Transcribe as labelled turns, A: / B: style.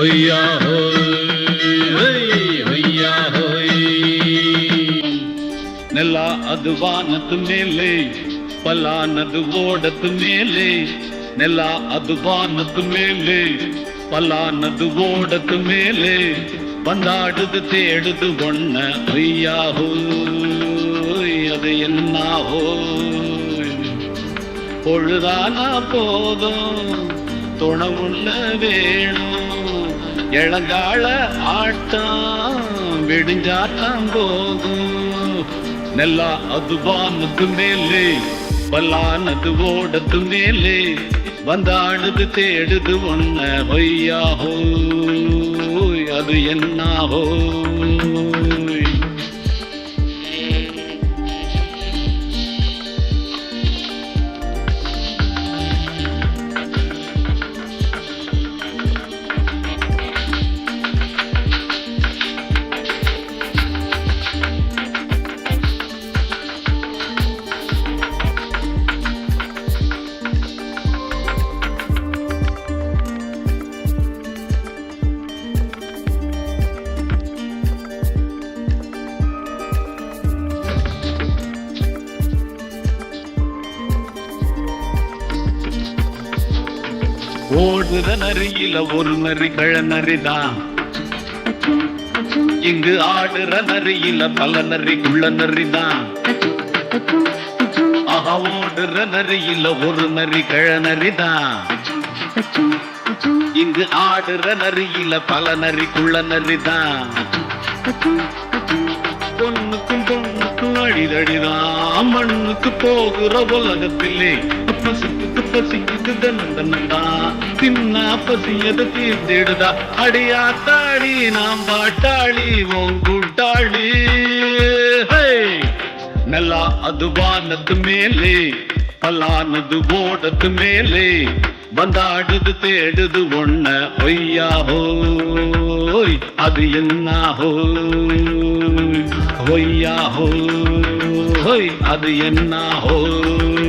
A: ஹொய்யா ஹோய் ஹொய்யா ஹோய். ನೆಲ ಅದು ವಾನದ ಮೇಲೆ, ಫಲಾನದು ಓಡದ ಮೇಲೆ. ನೆಲ ಅದು ವಾನದ ಮೇಲೆ, ಫಲಾನದು ಓಡದ ಮೇಲೆ. ಬಂದಾಡುದು தேடுது ஒண்ண ஐயா ஹோய், அது என்ன ஹோய். பொழுதானா போதும் துணவுள்ள வேணும், இளங்கால ஆட்டம் விடிஞ்சாட்டம் போகும். நெல்லா அது வானது மேலே, பல்லானது ஓடது மேலே. வந்தாடுது தேடுது ஒண்ண ஹொய்யா ஹோய், அது என்ன ஹோய். ஓடுற நரியில ஒரு நரி கழநரிதான், இங்கு ஆடுற நரியில பல நரி குள்ள நரிதான். ஆஹா, ஓடுற நரியில ஒரு நரி கழநரிதான், இங்கு ஆடுற நரியில பல நரி குள்ள நரிதான். பொண்ணுக்கும் பொண்ணுக்கும் அடிதடிதான், மண்ணுக்கு போகிற உலகத்திலே. பசிக்கு பசிக்கு தன்னந்தா, தின்னா பசியது தீர்த்திடுதா. அடியாத்தாடி நாம் பாட்டாளி உன் கூட்டாளி. நல்லா அது வானது மேலே, பலானது ஓடது மேலே. வந்தாடுது தேடுது ஒண்ண ஒய்யா ஹோய், அது என்ன ஹோய். ஒய்யா ஹோய், அது என்ன ஹோய்.